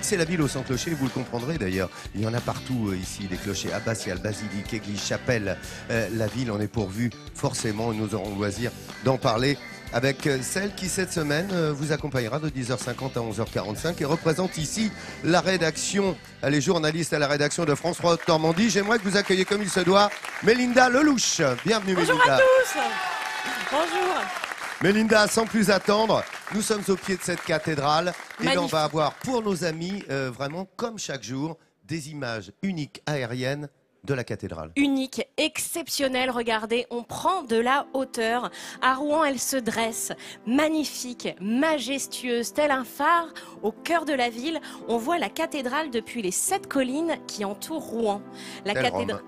c'est la ville au sans clocher, vous le comprendrez d'ailleurs. Il y en a partout ici, des clochers abbatiales, basiliques, églises, chapelles. La ville en est pourvue, forcément, et nous aurons le loisir d'en parler avec celle qui, cette semaine, vous accompagnera de 10h50 à 11h45 et représente ici la rédaction. Elle est journaliste à la rédaction de France 3 Normandie. J'aimerais que vous accueilliez comme il se doit Mélinda Lelouch. Bienvenue, Bonjour Mélinda. à tous. Bonjour. Mélinda, sans plus attendre, nous sommes au pied de cette cathédrale. Et là, on va avoir pour nos amis, vraiment comme chaque jour, des images uniques aériennes de la cathédrale. Unique, exceptionnelle, regardez, on prend de la hauteur. À Rouen, elle se dresse, magnifique, majestueuse, tel un phare au cœur de la ville. On voit la cathédrale depuis les 7 collines qui entourent Rouen. La cathédrale.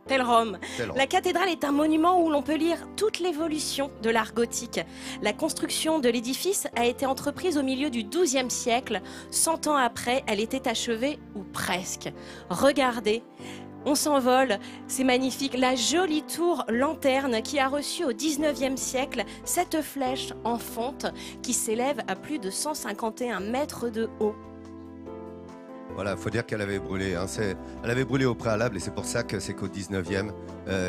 Tel Rome. La cathédrale est un monument où l'on peut lire toute l'évolution de l'art gothique. La construction de l'édifice a été entreprise au milieu du XIIe siècle. 100 ans après, elle était achevée, ou presque. Regardez, on s'envole, c'est magnifique. La jolie tour lanterne qui a reçu au XIXe siècle cette flèche en fonte qui s'élève à plus de 151 mètres de haut. Voilà, il faut dire qu'elle avait brûlé. Hein. Elle avait brûlé au préalable et c'est pour ça que c'est qu'au 19e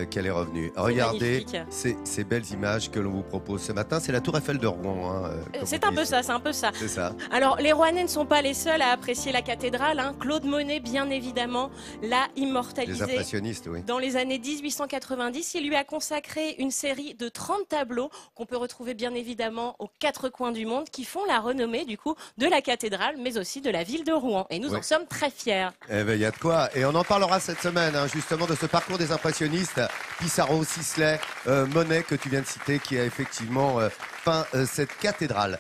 qu'elle est revenue. Regardez ces belles images que l'on vous propose ce matin. C'est la tour Eiffel de Rouen. Hein, c'est un peu ça, c'est un peu ça. C'est ça. Alors, les Rouennais ne sont pas les seuls à apprécier la cathédrale. Hein. Claude Monet, bien évidemment, l'a immortalisée. Les impressionnistes, oui. Dans les années 1890, il lui a consacré une série de 30 tableaux qu'on peut retrouver bien évidemment aux 4 coins du monde qui font la renommée du coup de la cathédrale, mais aussi de la ville de Rouen. Et nous en sommes très fiers. Eh ben, il y a de quoi. Et on en parlera cette semaine, hein, justement, de ce parcours des impressionnistes. Pissarro, Sisley, Monet, que tu viens de citer, qui a effectivement peint cette cathédrale.